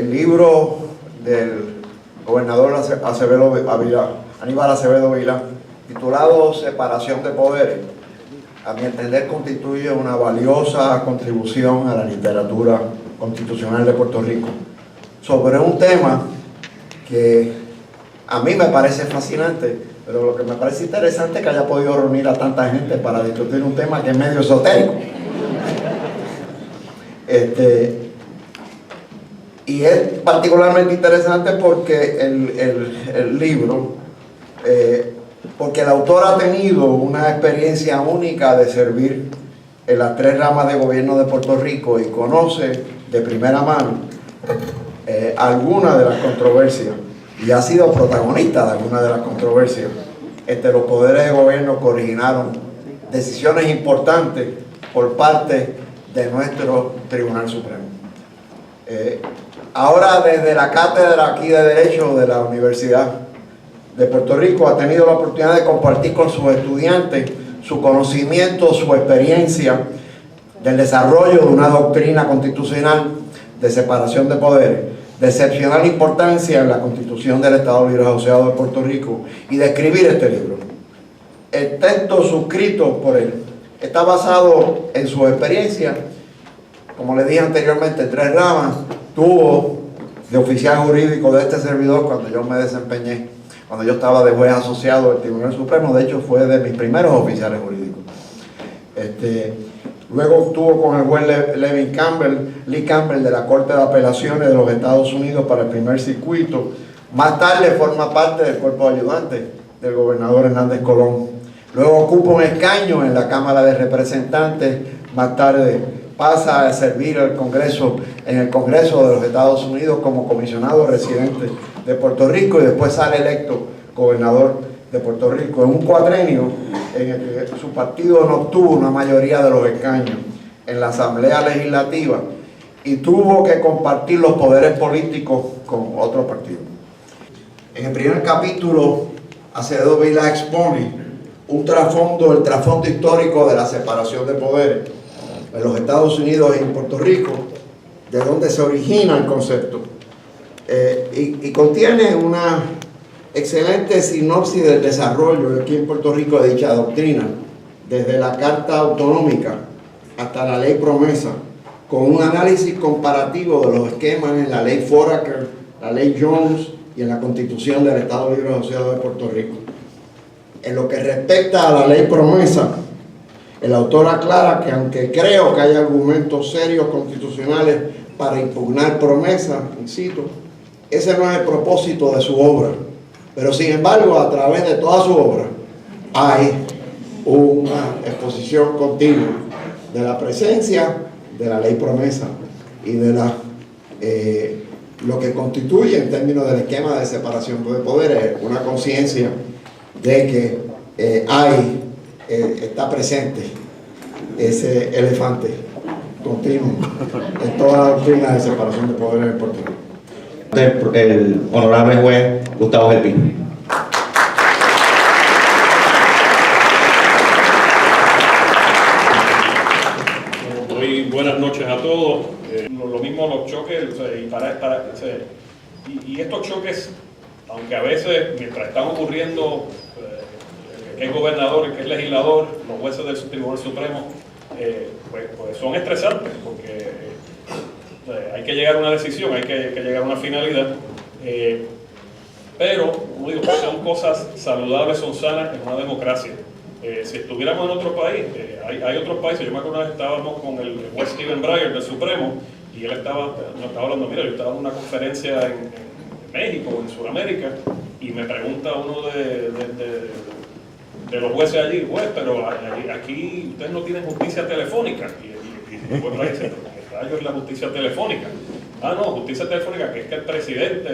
El libro del gobernador Aníbal Acevedo Vilá, titulado Separación de Poderes, a mi entender constituye una valiosa contribución a la literatura constitucional de Puerto Rico sobre un tema que a mí me parece fascinante, pero lo que me parece interesante es que haya podido reunir a tanta gente para discutir un tema que es medio esotérico. Y es particularmente interesante porque el libro, porque el autor ha tenido una experiencia única de servir en las 3 ramas de gobierno de Puerto Rico y conoce de primera mano algunas de las controversias y ha sido protagonista de algunas de las controversias entre los poderes de gobierno que originaron decisiones importantes por parte de nuestro Tribunal Supremo. Ahora, desde la cátedra aquí de Derecho de la Universidad de Puerto Rico, ha tenido la oportunidad de compartir con sus estudiantes su conocimiento, su experiencia del desarrollo de una doctrina constitucional de separación de poderes, de excepcional importancia en la Constitución del Estado Libre Asociado de Puerto Rico, y de escribir este libro. El texto suscrito por él está basado en su experiencia, como les dije anteriormente, en 3 ramas. Tuvo de oficial jurídico de este servidor cuando yo me desempeñé, cuando yo estaba de juez asociado del Tribunal Supremo. De hecho, fue de mis primeros oficiales jurídicos. Luego estuvo con el juez Lee Campbell de la Corte de Apelaciones de los Estados Unidos para el primer circuito. Más tarde forma parte del cuerpo de ayudantes del gobernador Hernández Colón. Luego ocupa un escaño en la Cámara de Representantes. Más tarde pasa a servir al Congreso, en el Congreso de los Estados Unidos como comisionado residente de Puerto Rico, y después sale electo gobernador de Puerto Rico en un cuatrenio en el que su partido no obtuvo una mayoría de los escaños en la Asamblea Legislativa y tuvo que compartir los poderes políticos con otro partido. En el primer capítulo, Acevedo Vilá expone el trasfondo histórico de la separación de poderes en los Estados Unidos y en Puerto Rico, de donde se origina el concepto, y contiene una excelente sinopsis del desarrollo aquí en Puerto Rico de dicha doctrina, desde la Carta Autonómica hasta la Ley Promesa, con un análisis comparativo de los esquemas en la Ley Foraker, la Ley Jones y en la Constitución del Estado Libre Asociado de Puerto Rico. En lo que respecta a la Ley Promesa, el autor aclara que aunque creo que hay argumentos serios constitucionales para impugnar promesas, incito, ese no es el propósito de su obra. Pero sin embargo, a través de toda su obra, hay una exposición continua de la presencia de la ley promesa y de lo que constituye en términos del esquema de separación de poderes, una conciencia de que está presente ese elefante continuo en toda la doctrina de separación de poderes en Puerto Rico. El honorable juez Gustavo Gelpi. Muy buenas noches a todos. Lo mismo los choques, y estos choques, aunque a veces mientras están ocurriendo, que es gobernador, que es legislador, los jueces del Tribunal Supremo, pues son estresantes, porque hay que llegar a una decisión, hay que llegar a una finalidad, pero, como digo, son cosas saludables, son sanas en una democracia. Si estuviéramos en otro país, hay otros países. Yo me acuerdo que estábamos con el juez Stephen Breyer del Supremo, y él nos estaba hablando, mira, yo estaba en una conferencia en México, en Sudamérica, y me pregunta uno de los jueces allí, juez, pero aquí ustedes no tienen justicia telefónica. Y el juez Breyer dice, ¿qué rayos es la justicia telefónica? Ah, no, justicia telefónica, que es que el presidente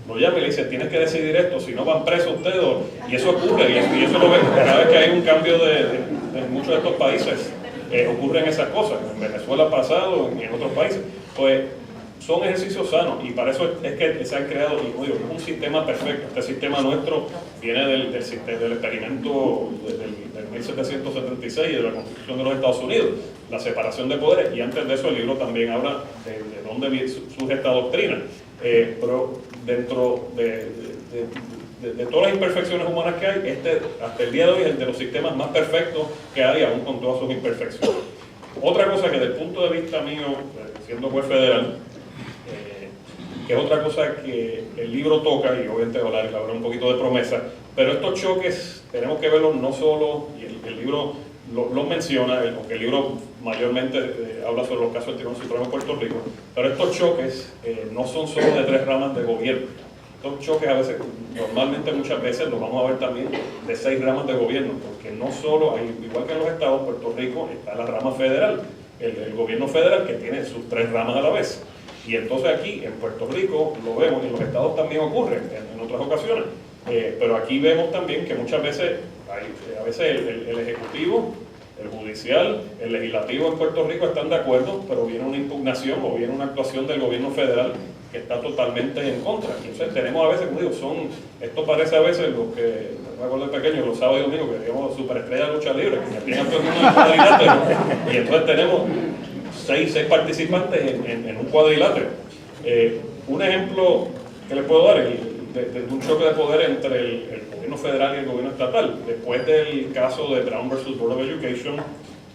lo llama y le dice, tienes que decidir esto, si no van presos ustedes. Y eso ocurre, y eso lo ven cada vez que hay un cambio en muchos de estos países, ocurren esas cosas. En Venezuela ha pasado, en otros países. Pues son ejercicios sanos, y para eso es que se han creado, y como digo, es un sistema perfecto. Este sistema nuestro viene del experimento del 1776 y de la Constitución de los Estados Unidos, la separación de poderes, y antes de eso el libro también habla de dónde surge esta doctrina. Pero dentro de todas las imperfecciones humanas que hay, hasta el día de hoy es el de los sistemas más perfectos que hay, aún con todas sus imperfecciones. Otra cosa que desde el punto de vista mío, siendo juez federal, que es otra cosa que el libro toca, y obviamente hablar un poquito de promesa, pero estos choques tenemos que verlos no solo, y el libro lo menciona, aunque el libro mayormente habla sobre los casos del Tribunal Supremo de Puerto Rico, pero estos choques no son solo de tres ramas de gobierno. Estos choques a veces, normalmente muchas veces los vamos a ver también de 6 ramas de gobierno, porque no solo, igual que en los estados, Puerto Rico está la rama federal, el gobierno federal que tiene sus 3 ramas a la vez. Y entonces aquí en Puerto Rico lo vemos, y en los estados también ocurre en otras ocasiones, pero aquí vemos también que muchas veces, a veces el ejecutivo, el judicial, el legislativo en Puerto Rico están de acuerdo, pero viene una impugnación o viene una actuación del gobierno federal que está totalmente en contra. Entonces tenemos a veces, como digo, esto parece a veces lo que, me acuerdo de pequeño, los sábados y domingos, que digamos superestrella de lucha libre, que tienen todo el mundo en cuadrilátero, y entonces tenemos 6 participantes en un cuadrilátero. Un ejemplo que les puedo dar de un choque de poder entre el gobierno federal y el gobierno estatal. Después del caso de Brown versus Board of Education,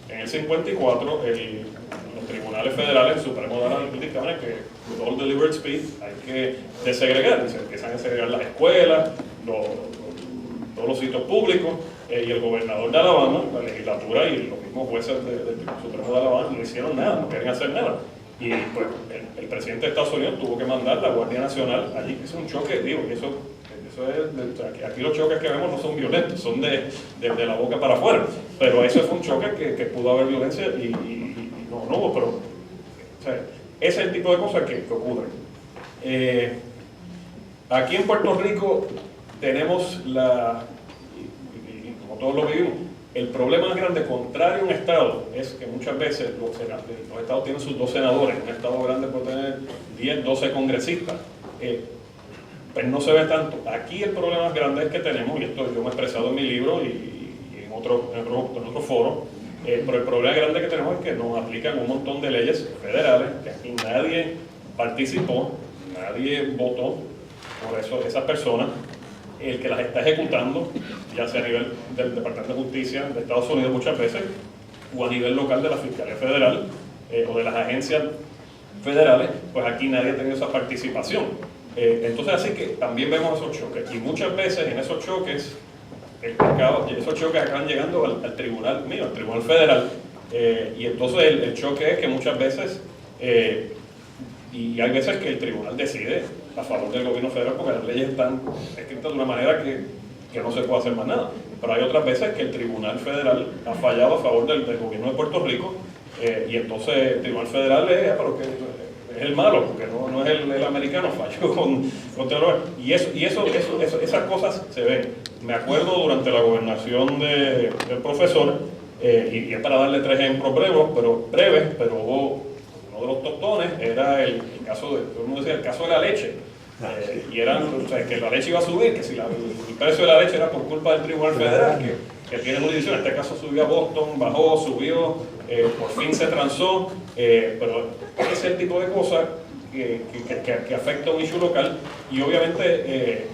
en el 54, los tribunales federales, el Supremo da la dictamen que with all deliberate speed hay que desegregar, se empiezan a segregar las escuelas, todos los sitios públicos, y el gobernador de Alabama, la legislatura y los mismos jueces del Supremo de Alabama no hicieron nada, no querían hacer nada. Y pues el presidente de Estados Unidos tuvo que mandar la Guardia Nacional allí. Es un choque, digo, y eso es, aquí los choques que vemos no son violentos, son de la boca para afuera. Pero eso fue un choque que pudo haber violencia y no hubo, pero o sea, ese es el tipo de cosas que ocurren. Aquí en Puerto Rico tenemos y como todos lo vivimos, el problema más grande, contrario a un estado, es que muchas veces los estados tienen sus 2 senadores, un estado grande puede tener 10, 12 congresistas, pues no se ve tanto. Aquí el problema más grande es que tenemos, y esto yo me he expresado en mi libro y en otro foro, pero el problema grande que tenemos es que nos aplican un montón de leyes federales, que aquí nadie participó, nadie votó por esas personas, el que las está ejecutando, ya sea a nivel del Departamento de Justicia de Estados Unidos muchas veces, o a nivel local de la Fiscalía Federal, o de las agencias federales, pues aquí nadie ha tenido esa participación. Entonces así que también vemos esos choques, y muchas veces en esos choques, esos choques acaban llegando al tribunal federal, y entonces el choque es que muchas veces, y hay veces que el tribunal decide a favor del gobierno federal porque las leyes están escritas de una manera que no se puede hacer más nada. Pero hay otras veces que el tribunal federal ha fallado a favor del gobierno de Puerto Rico, y entonces el tribunal federal es el malo, porque no es el americano, falló contra el... Y esas cosas se ven. Me acuerdo durante la gobernación del profesor, y es para darle 3 ejemplos breves, pero hubo uno de los tostones, era el caso todo el mundo decía el caso de la leche, y eran, o sea, que la leche iba a subir, que si el precio de la leche era por culpa del tribunal federal, que tiene jurisdicción. En este caso subió a Boston, bajó, subió, por fin se transó, pero ese es el tipo de cosas que afecta a un issue local, y obviamente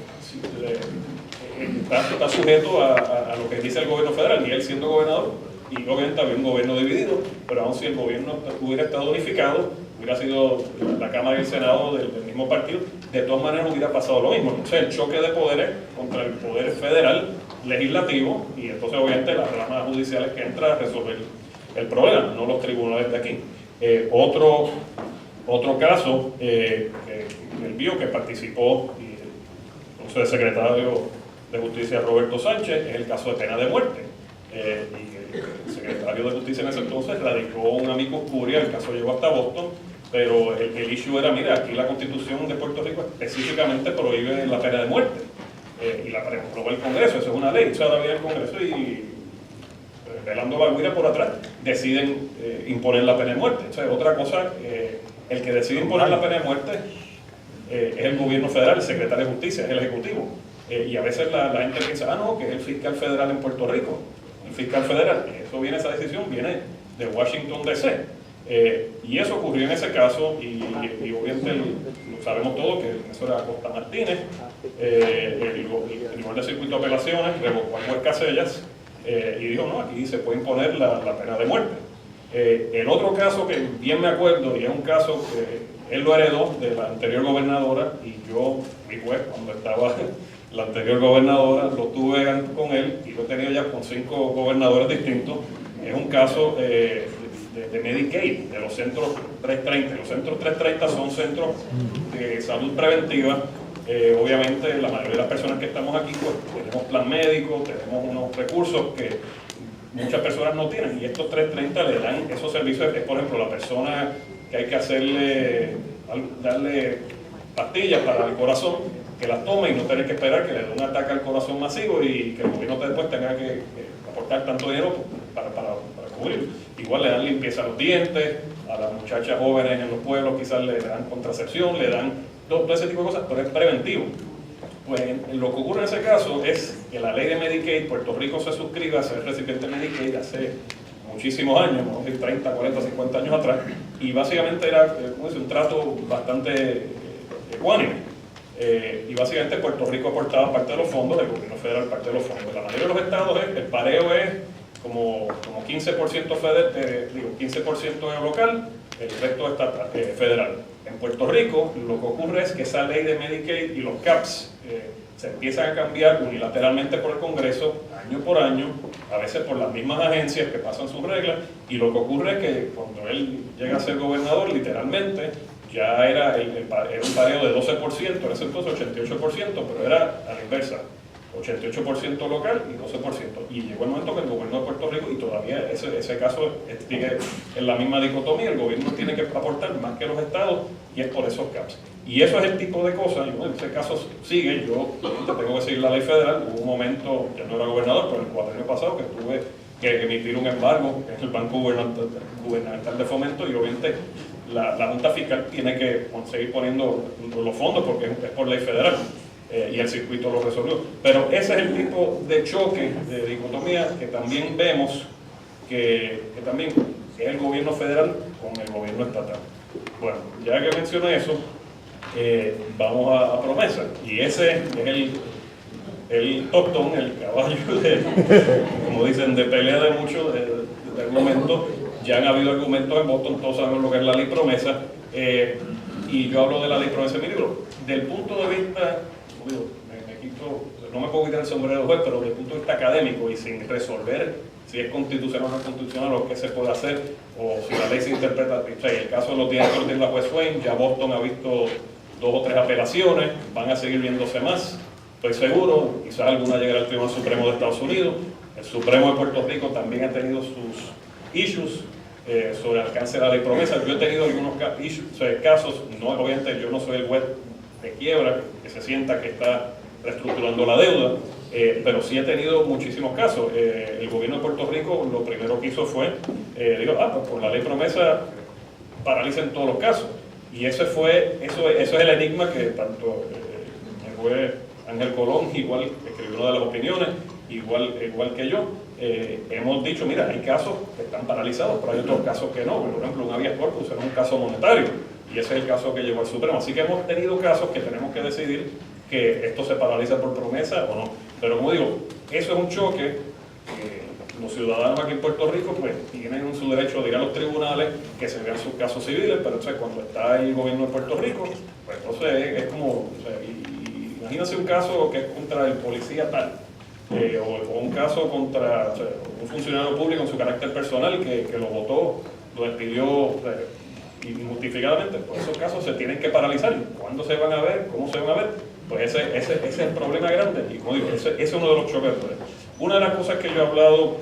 está sujeto a lo que dice el gobierno federal, y él siendo gobernador, y obviamente había un gobierno dividido, pero aún si el gobierno hubiera estado unificado, hubiera sido la Cámara y el Senado del mismo partido, de todas maneras hubiera pasado lo mismo. Entonces el choque de poderes contra el poder federal, legislativo, y entonces obviamente las ramas judiciales que entran a resolver el problema, no los tribunales de aquí. Otro caso, el BIO que participó, y el secretario de Justicia Roberto Sánchez, es el caso de pena de muerte. Y el secretario de Justicia en ese entonces radicó un amicus curiae, el caso llegó hasta Boston, pero el issue era, mira, aquí la Constitución de Puerto Rico específicamente prohíbe la pena de muerte, y la aprobó el Congreso, eso es una ley, eso todavía el Congreso, y velando la guira por atrás, deciden imponer la pena de muerte. O sea, otra cosa, el que decide imponer la pena de muerte es el gobierno federal, el secretario de Justicia, es el Ejecutivo. Y a veces la gente piensa, no, que es el fiscal federal en Puerto Rico. El fiscal federal, esa decisión viene de Washington D.C. Y eso ocurrió en ese caso, y obviamente lo sabemos todos que eso era Acosta Martínez, el Tribunal de Circuito de Apelaciones revocó a Juez Casellas y dijo, no, aquí se puede imponer la pena de muerte. El otro caso que bien me acuerdo, y es un caso que él lo heredó de la anterior gobernadora, y yo, mi juez, cuando estaba la anterior gobernadora, lo tuve con él, y lo he tenido ya con 5 gobernadores distintos. Es un caso de Medicaid, de los centros 330. Los centros 330 son centros de salud preventiva. Obviamente la mayoría de las personas que estamos aquí pues tenemos plan médico, tenemos unos recursos que muchas personas no tienen, y estos 330 le dan esos servicios. Es, por ejemplo, la persona que hay que darle pastillas para el corazón, que las tome y no tener que esperar que le dé un ataque al corazón masivo y que el gobierno después tenga que aportar tanto dinero para cubrirlo. Igual le dan limpieza a los dientes, a las muchachas jóvenes en los pueblos quizás le dan contracepción, le dan todo ese tipo de cosas, pero es preventivo. Pues lo que ocurre en ese caso es que la ley de Medicaid, Puerto Rico se suscribe a ser recipiente de Medicaid hace muchísimos años, vamos a decir 30, 40, 50 años atrás, y básicamente era un trato bastante ecuánime. Y básicamente Puerto Rico aportaba parte de los fondos, el gobierno federal parte de los fondos. La mayoría de los estados, el pareo es como 15% federal, 15% local, el resto está federal. En Puerto Rico lo que ocurre es que esa ley de Medicaid y los CAPS se empiezan a cambiar unilateralmente por el Congreso, año por año, a veces por las mismas agencias que pasan sus reglas, y lo que ocurre es que cuando él llega a ser gobernador, literalmente, ya era un pareo de 12%, en ese entonces 88%, pero era a la inversa, 88% local y 12%. Y llegó el momento que el gobierno de Puerto Rico, y todavía ese caso sigue en la misma dicotomía, el gobierno tiene que aportar más que los estados, y es por esos casos. Y eso es el tipo de cosas, y bueno, ese caso sigue, yo tengo que seguir la ley federal. Hubo un momento, ya no era gobernador, pero el cuatrienio pasado que tuve que emitir un embargo en el Banco Gubernamental de Fomento, y obviamente la Junta Fiscal tiene que seguir poniendo los fondos porque es por ley federal. Y el circuito lo resolvió. Pero ese es el tipo de choque, de dicotomía que también vemos que también es el gobierno federal con el gobierno estatal. Bueno, ya que mencioné eso, vamos a promesa. Y ese es el tostón, el caballo como dicen, de pelea de muchos de argumentos. Ya han habido argumentos en Boston, todos sabemos lo que es la ley promesa. Y yo hablo de la ley promesa en mi libro. Del punto de vista, no me puedo quitar el sombrero de juez, pero desde el punto de vista académico y sin resolver si es constitucional o no constitucional o qué se puede hacer, o si la ley se interpreta, o sea, el caso lo tiene la juez Swain, ya Boston ha visto 2 o 3 apelaciones, van a seguir viéndose más, estoy seguro, quizás alguna llegará al Tribunal Supremo de Estados Unidos, el Supremo de Puerto Rico también ha tenido sus issues sobre el alcance de la ley promesa. Yo he tenido algunos casos, no, obviamente yo no soy el juez de quiebra, que se sienta que está reestructurando la deuda, pero sí he tenido muchísimos casos. El gobierno de Puerto Rico lo primero que hizo fue, pues por la ley promesa paralicen todos los casos. Y eso es el enigma que tanto el juez Ángel Colón, igual escribió una de las opiniones, igual que yo, hemos dicho, mira, hay casos que están paralizados, pero hay otros casos que no. Por ejemplo, un habeas corpus era un caso monetario, y ese es el caso que llevó al Supremo. Así que hemos tenido casos que tenemos que decidir que esto se paraliza por promesa o no. Pero como digo, eso es un choque que los ciudadanos aquí en Puerto Rico pues tienen su derecho de ir a los tribunales, que se vean sus casos civiles, pero entonces cuando está el gobierno de Puerto Rico, pues entonces es como, o sea, imagínense un caso que es contra el policía tal, o un caso contra un funcionario público en su carácter personal que lo votó, lo despidió injustificadamente. Pues esos casos se tienen que paralizar. ¿Cuándo se van a ver? ¿Cómo se van a ver? Pues ese es el problema grande, y como digo, ese es uno de los choques. Una de las cosas que yo he hablado,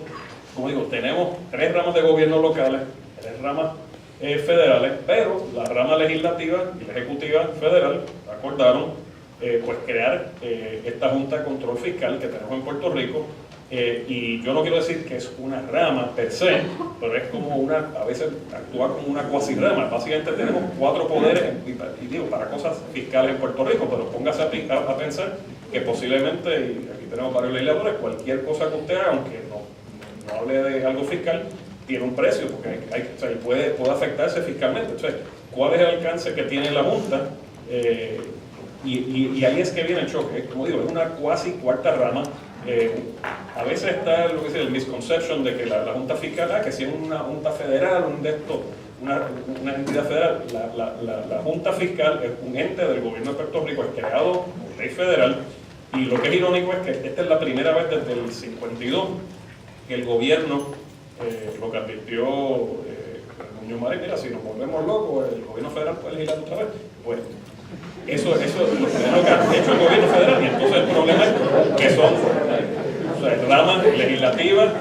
como digo, tenemos 3 ramas de gobierno locales, 3 ramas federales, pero la rama legislativa y la ejecutiva federal acordaron pues crear esta Junta de Control Fiscal que tenemos en Puerto Rico, y yo no quiero decir que es una rama per se, pero es como a veces actúa como una cuasi rama. Básicamente tenemos 4 poderes, y digo, para cosas fiscales en Puerto Rico, pero póngase a pensar que posiblemente, y aquí tenemos varios legisladores, cualquier cosa que usted haga, aunque no hable de algo fiscal, tiene un precio, porque o sea, y puede afectarse fiscalmente. Entonces, ¿cuál es el alcance que tiene la Junta? Y ahí es que viene el choque. Como digo, es una cuasi cuarta rama. A veces está lo que dice el misconception de que la Junta Fiscal, que si es una Junta Federal, una entidad federal, la Junta Fiscal es un ente del gobierno de Puerto Rico, es creado por ley federal, y lo que es irónico es que esta es la primera vez desde el 52 que el gobierno, lo que advirtió Muñoz Marín, mira, si nos volvemos locos, el gobierno federal puede legislar otra vez. Pues eso es lo que ha hecho el gobierno federal, y entonces el problema es que son ramas legislativas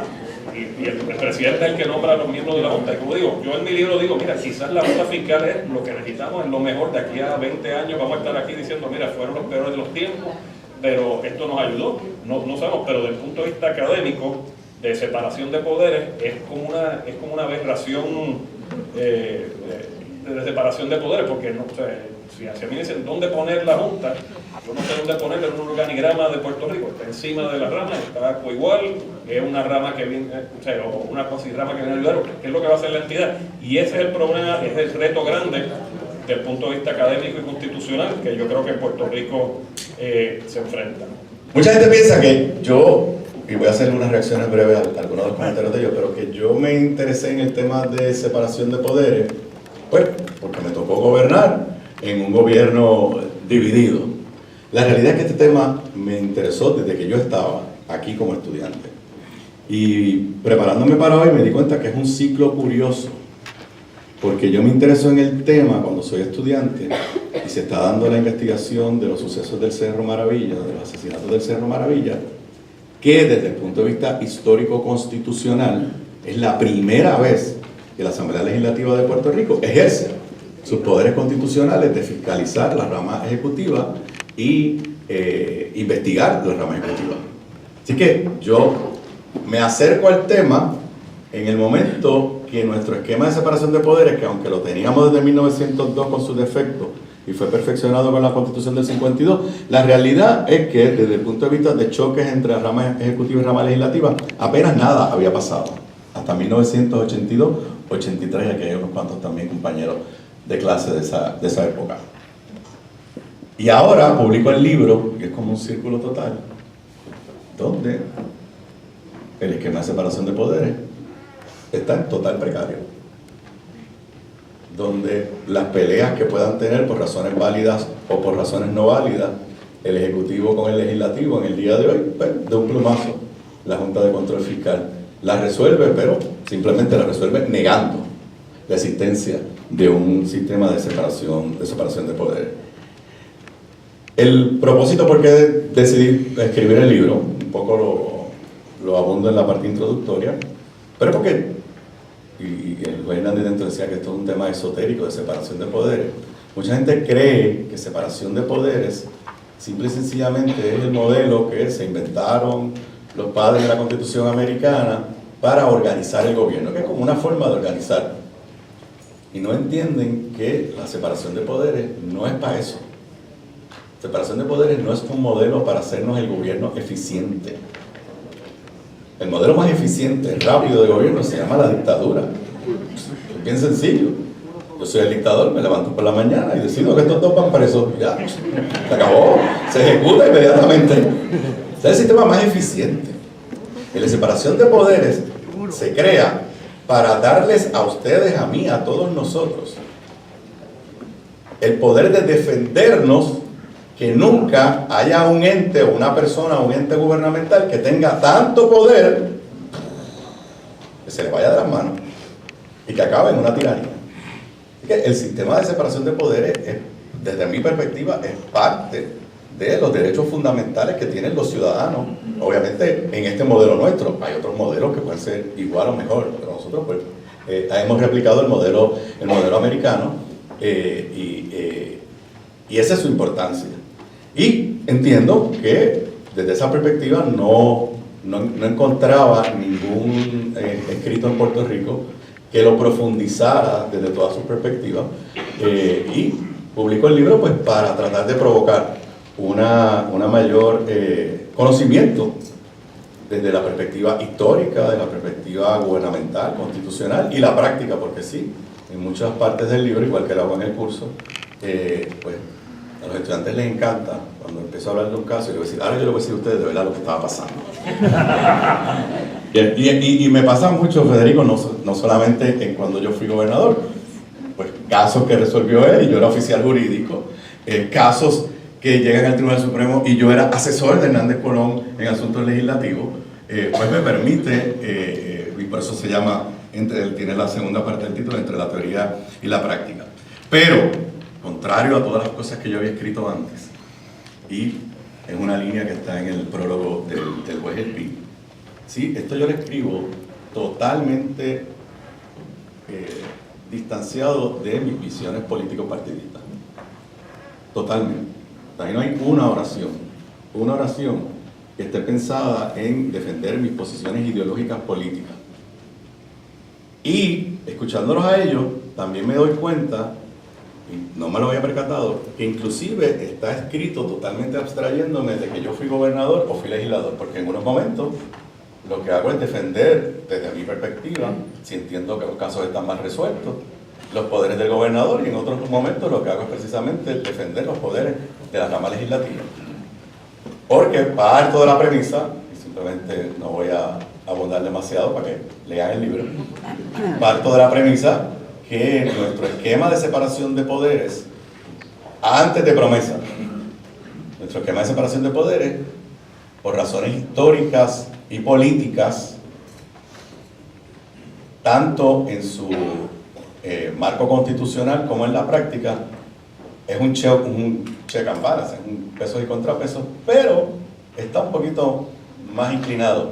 y el presidente es el que nombra a los miembros de la Junta. Y como digo, yo en mi libro digo, mira, quizás la Junta Fiscal es lo que necesitamos, es lo mejor. De aquí a 20 años vamos a estar aquí diciendo, mira, fueron los peores de los tiempos, pero esto nos ayudó. No sabemos, pero desde el punto de vista académico, de separación de poderes, es como una aberración de separación de poderes, porque no, o sea, si a mí me dicen dónde poner la Junta, yo no sé dónde ponerla en un organigrama de Puerto Rico. Está encima de la rama, está igual, es una rama que viene, o sea, o una rama que viene a ayudar, ¿qué es lo que va a hacer la entidad? Y ese es el problema, es el reto grande desde el punto de vista académico y constitucional que yo creo que en Puerto Rico se enfrenta. Mucha gente piensa que yo, y voy a hacer unas reacciones breves a algunos de los comentarios de ellos, pero que yo me interesé en el tema de separación de poderes, pues, porque me tocó gobernar en un gobierno dividido. La realidad es que este tema me interesó desde que yo estaba aquí como estudiante. Y preparándome para hoy me di cuenta que es un ciclo curioso, porque yo me intereso en el tema cuando soy estudiante y se está dando la investigación de los sucesos del Cerro Maravilla, de los asesinatos del Cerro Maravilla, que desde el punto de vista histórico-constitucional es la primera vez que la Asamblea Legislativa de Puerto Rico ejerce sus poderes constitucionales de fiscalizar la rama ejecutiva y investigar la rama ejecutiva. Así que yo me acerco al tema en el momento que nuestro esquema de separación de poderes, que aunque lo teníamos desde 1902 con sus defectos y fue perfeccionado con la Constitución del 52, la realidad es que desde el punto de vista de choques entre la rama ejecutiva y rama legislativa, apenas nada había pasado. Hasta 1982, 83, aquí hay unos cuantos también compañeros de clase de esa época. Y ahora publico el libro, que es como un círculo total, donde el esquema de separación de poderes está en total precario, donde las peleas que puedan tener por razones válidas o por razones no válidas, el Ejecutivo con el Legislativo en el día de hoy, pues, de un plumazo, la Junta de Control Fiscal la resuelve, pero simplemente la resuelve negando la existencia de un sistema de separación de poderes. El propósito por qué decidí escribir el libro, un poco lo abundo en la parte introductoria, pero porque, y el juez Hernández dentro decía que esto es un tema esotérico de separación de poderes, mucha gente cree que separación de poderes simple y sencillamente es el modelo que se inventaron los padres de la Constitución americana para organizar el gobierno, que es como una forma de organizar. Y no entienden que la separación de poderes no es para eso. Separación de poderes no es un modelo para hacernos el gobierno eficiente. El modelo más eficiente, rápido de gobierno se llama la dictadura. Es bien sencillo. Yo soy el dictador, me levanto por la mañana y decido que estos dos van presos. Ya, se acabó, se ejecuta inmediatamente. Ese es el sistema más eficiente. Y la separación de poderes se crea para darles a ustedes, a mí, a todos nosotros, el poder de defendernos, que nunca haya un ente o una persona o un ente gubernamental que tenga tanto poder que se le vaya de las manos y que acabe en una tiranía. Así que el sistema de separación de poderes, desde mi perspectiva, es parte de los derechos fundamentales que tienen los ciudadanos. Obviamente, en este modelo nuestro, hay otros modelos que pueden ser igual o mejor, pero nosotros pues, hemos replicado el modelo americano y esa es su importancia. Y entiendo que desde esa perspectiva no encontraba ningún escrito en Puerto Rico que lo profundizara desde todas sus perspectivas, y publico el libro pues para tratar de provocar una mayor conocimiento desde la perspectiva histórica, de la perspectiva gubernamental, constitucional y la práctica, porque sí, en muchas partes del libro, igual que lo hago en el curso, pues a los estudiantes les encanta cuando empiezo a hablar de un caso y le voy a decir, ahora yo le voy a decir a ustedes de verdad lo que estaba pasando. y me pasa mucho, Federico, no solamente en cuando yo fui gobernador, pues casos que resolvió él y yo era oficial jurídico, casos que llegan al Tribunal Supremo y yo era asesor de Hernández Colón en asuntos legislativos, pues me permite, y por eso se llama, tiene la segunda parte del título, entre la teoría y la práctica. Pero, contrario a todas las cosas que yo había escrito antes, y es una línea que está en el prólogo del juez El Pi, sí, esto yo lo escribo totalmente distanciado de mis visiones político-partidistas. Totalmente. Ahí no hay una oración que esté pensada en defender mis posiciones ideológicas políticas. Y escuchándolos a ellos, también me doy cuenta, y no me lo había percatado, que inclusive está escrito totalmente abstrayéndome de que yo fui gobernador o fui legislador, porque en unos momentos lo que hago es defender, desde mi perspectiva, si entiendo que los casos están más resueltos, los poderes del gobernador, y en otros momentos lo que hago es precisamente defender los poderes de la rama legislativa. Porque parto de la premisa, y simplemente no voy a abundar demasiado para que lean el libro, parto de la premisa que nuestro esquema de separación de poderes, antes de promesa, nuestro esquema de separación de poderes, por razones históricas y políticas, tanto en su marco constitucional como en la práctica, es un check and balance, es un pesos y contrapesos, pero está un poquito más inclinado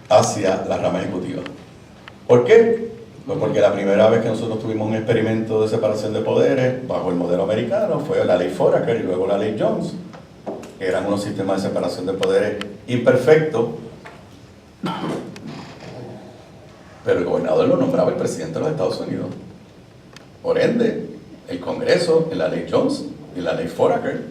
hacia la rama ejecutiva. ¿Por qué? Pues porque la primera vez que nosotros tuvimos un experimento de separación de poderes bajo el modelo americano fue la ley Foraker y luego la ley Jones, que eran unos sistemas de separación de poderes imperfectos, pero el gobernador lo nombraba el presidente de los Estados Unidos. Por ende, el Congreso, en la ley Jones y la ley Foraker,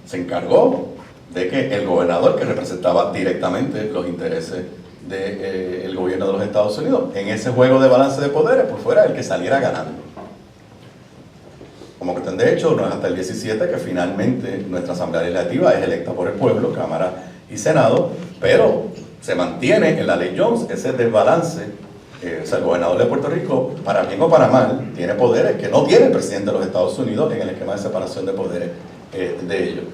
se encargó de que el gobernador, que representaba directamente los intereses del gobierno de los Estados Unidos, en ese juego de balance de poderes, pues fuera el que saliera ganando. Como que de hecho, no es hasta el 17 que finalmente nuestra Asamblea Legislativa es electa por el pueblo, Cámara y Senado, pero se mantiene en la ley Jones ese desbalance. O sea, el gobernador de Puerto Rico, para bien o para mal, tiene poderes que no tiene el presidente de los Estados Unidos en el esquema de separación de poderes de ellos.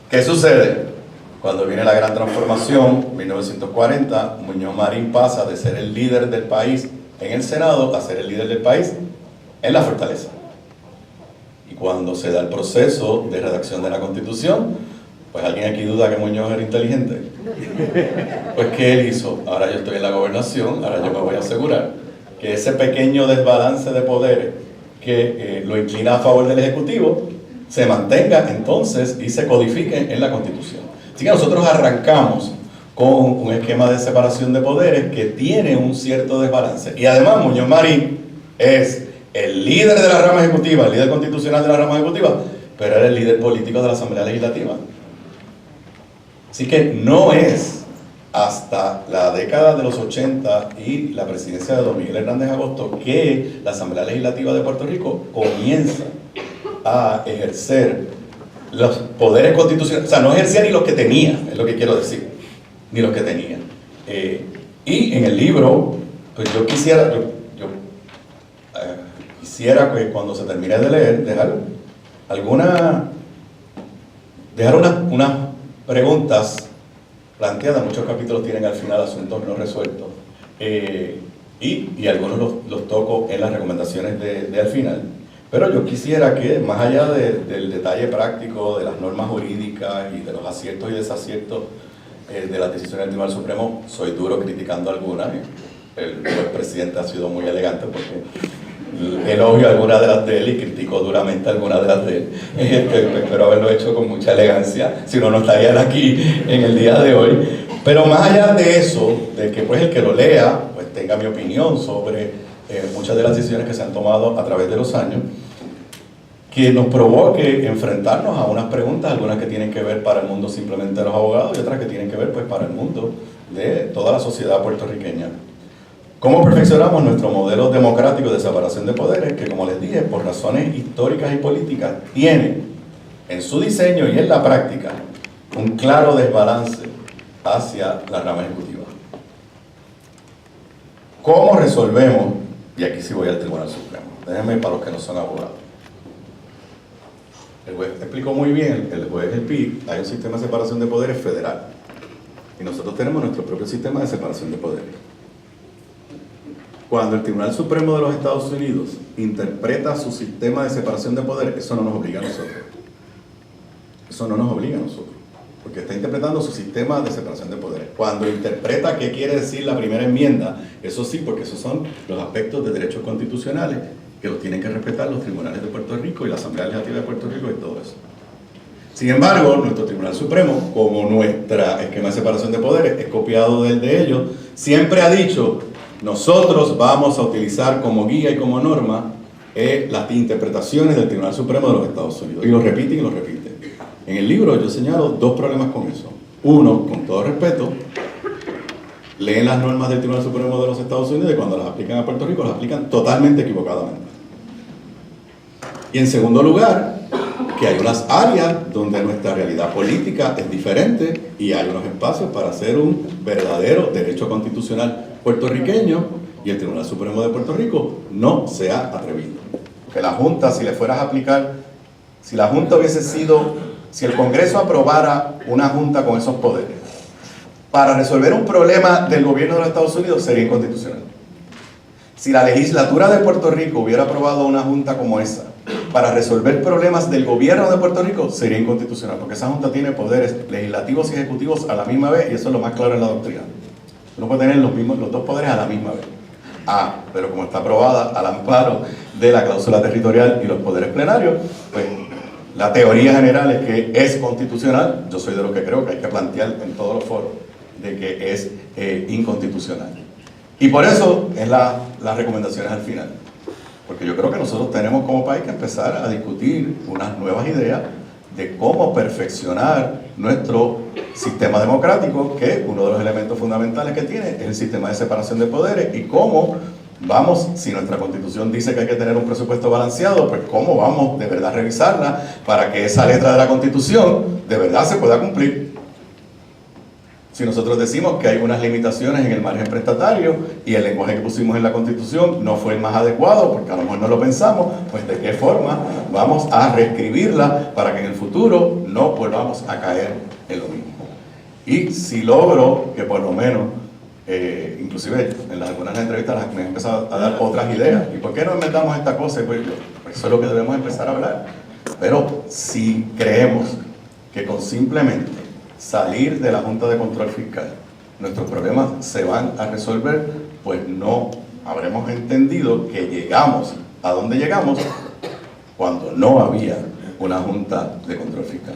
¿Qué sucede? Cuando viene la gran transformación, 1940, Muñoz Marín pasa de ser el líder del país en el Senado a ser el líder del país en la Fortaleza. Y cuando se da el proceso de redacción de la Constitución, pues alguien aquí duda que Muñoz era inteligente. Pues ¿qué él hizo? Ahora yo estoy en la gobernación, ahora yo me voy a asegurar que ese pequeño desbalance de poderes que lo inclina a favor del Ejecutivo se mantenga entonces y se codifique en la Constitución. Así que nosotros arrancamos con un esquema de separación de poderes que tiene un cierto desbalance. Y además Muñoz Marín es el líder de la rama ejecutiva, el líder constitucional de la rama ejecutiva, pero era el líder político de la Asamblea Legislativa. Así que no es hasta la década de los 80 y la presidencia de don Miguel Hernández Agosto que la Asamblea Legislativa de Puerto Rico comienza a ejercer los poderes constitucionales. O sea, no ejercía ni los que tenía, es lo que quiero decir, ni los que tenía. Y en el libro, pues yo quisiera que cuando se termine de leer, dejar unas preguntas planteadas. Muchos capítulos tienen al final asuntos no resueltos, y algunos los toco en las recomendaciones de al final. Pero yo quisiera que, más allá del detalle práctico de las normas jurídicas y de los aciertos y desaciertos de las decisiones del Tribunal Supremo, soy duro criticando algunas. El presidente ha sido muy elegante porque elogio algunas de las de él y critico duramente algunas de las de él. Espero haberlo hecho con mucha elegancia, si no, no estarían aquí en el día de hoy. Pero más allá de eso, de que pues el que lo lea pues tenga mi opinión sobre muchas de las decisiones que se han tomado a través de los años, que nos provoque enfrentarnos a unas preguntas, algunas que tienen que ver para el mundo simplemente de los abogados y otras que tienen que ver pues para el mundo de toda la sociedad puertorriqueña. ¿Cómo perfeccionamos nuestro modelo democrático de separación de poderes que, como les dije, por razones históricas y políticas, tiene en su diseño y en la práctica un claro desbalance hacia la rama ejecutiva? ¿Cómo resolvemos? Y aquí sí voy al Tribunal Supremo. Déjenme para los que no son abogados. El juez explicó muy bien, el juez del PIB, hay un sistema de separación de poderes federal. Y nosotros tenemos nuestro propio sistema de separación de poderes. Cuando el Tribunal Supremo de los Estados Unidos interpreta su sistema de separación de poderes, eso no nos obliga a nosotros. Eso no nos obliga a nosotros. Porque está interpretando su sistema de separación de poderes. Cuando interpreta qué quiere decir la primera enmienda, eso sí, porque esos son los aspectos de derechos constitucionales que los tienen que respetar los tribunales de Puerto Rico y la Asamblea Legislativa de Puerto Rico y todo eso. Sin embargo, nuestro Tribunal Supremo, como nuestro esquema de separación de poderes es copiado del de ellos, siempre ha dicho: nosotros vamos a utilizar como guía y como norma las interpretaciones del Tribunal Supremo de los Estados Unidos. Y lo repiten y lo repiten. En el libro yo señalo dos problemas con eso. Uno, con todo respeto, leen las normas del Tribunal Supremo de los Estados Unidos y cuando las aplican a Puerto Rico las aplican totalmente equivocadamente. Y en segundo lugar, que hay unas áreas donde nuestra realidad política es diferente y hay unos espacios para hacer un verdadero derecho constitucional puertorriqueño y el Tribunal Supremo de Puerto Rico no se ha atrevido. Que la Junta, si le fueras a aplicar, si la Junta hubiese sido, si el Congreso aprobara una Junta con esos poderes, para resolver un problema del gobierno de los Estados Unidos sería inconstitucional. Si la legislatura de Puerto Rico hubiera aprobado una Junta como esa, para resolver problemas del gobierno de Puerto Rico, sería inconstitucional, porque esa Junta tiene poderes legislativos y ejecutivos a la misma vez, y eso es lo más claro en la doctrina. Uno puede tener los dos poderes a la misma vez. Pero como está aprobada al amparo de la cláusula territorial y los poderes plenarios, pues la teoría general es que es constitucional. Yo soy de los que creo que hay que plantear en todos los foros de que es inconstitucional. Y por eso es las recomendaciones al final. Porque yo creo que nosotros tenemos como país que empezar a discutir unas nuevas ideas de cómo perfeccionar nuestro sistema democrático, que uno de los elementos fundamentales que tiene es el sistema de separación de poderes, y cómo vamos, si nuestra Constitución dice que hay que tener un presupuesto balanceado, pues cómo vamos de verdad a revisarla para que esa letra de la Constitución de verdad se pueda cumplir. Si nosotros decimos que hay unas limitaciones en el margen prestatario y el lenguaje que pusimos en la Constitución no fue el más adecuado, porque a lo mejor no lo pensamos, pues de qué forma vamos a reescribirla para que en el futuro no volvamos a caer en lo mismo. Y si logro que por lo menos, inclusive en algunas entrevistas me han empezado a dar otras ideas, ¿y por qué no inventamos esta cosa? Pues eso es lo que debemos empezar a hablar. Pero si creemos que con simplemente salir de la Junta de Control Fiscal nuestros problemas se van a resolver, pues no habremos entendido que llegamos a donde llegamos cuando no había una Junta de Control Fiscal.